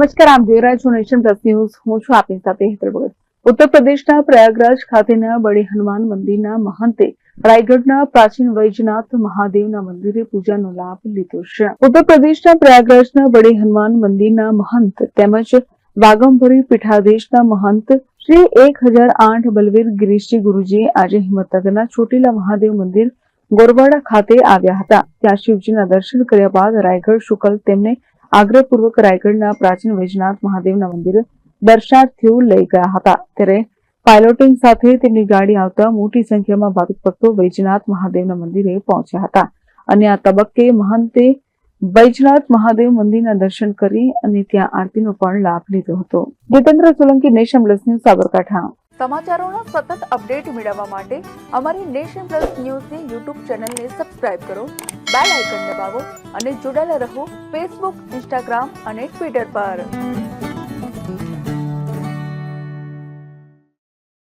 નમસ્કાર, આપ જોઈ રહ્યા છો નેશન પ્લસ ન્યૂઝ. હું છું આપની સાથે હેતલ ભગત. ઉત્તર પ્રદેશના પ્રયાગરાજ ખાતેના બડી હનુમાન મંદિરના મહંતે રાયગઢના પ્રાચીન વૈજનાથ મહાદેવના મંદિરે પૂજાનો લાભ લીધો છે. ઉત્તર પ્રદેશના પ્રયાગરાજના બડી હનુમાન મંદિરના મહંત તેમજ વાગમભરી પીઠાધીશના મહંત શ્રી 1008 બલવીર ગિરીશજી ગુરુજી આજે હિંમતનગરના ચોટીલા મહાદેવ મંદિર ગોરવાડા ખાતે આવ્યા હતા. ત્યાં શિવજીના દર્શન કર્યા બાદ રાયગઢ શુકલ તેમને આગ્રહપૂર્વક રાયગઢના પ્રાચીન વૈજનાથ મહાદેવના મંદિર દર્શનાર્થીઓ લઈ ગયા હતા. ત્યારે પાયલોટિંગ સાથે તેમની ગાડી આવતા મોટી સંખ્યામાં ભાવિક ભક્તો વૈજનાથ મહાદેવના મંદિરે પહોંચ્યા હતા અને આ તબક્કે મહંતે વૈજનાથ મહાદેવ મંદિરના દર્શન કરી અને ત્યાં આરતીનો પણ લાભ લીધો હતો. Jitendra Solanki, nation plus news, Sabarkantha. સમાચારોના સતત અપડેટ મેળવવા માટે અમારી નેશન પ્લસ ન્યૂઝની યુટ્યુબ ચેનલને સબસ્ક્રાઇબ કરો, બેલ આઇકન દબાવો અને જોડાયેલા રહો ફેસબુક, ઇન્સ્ટાગ્રામ અને ટ્વિટર પર.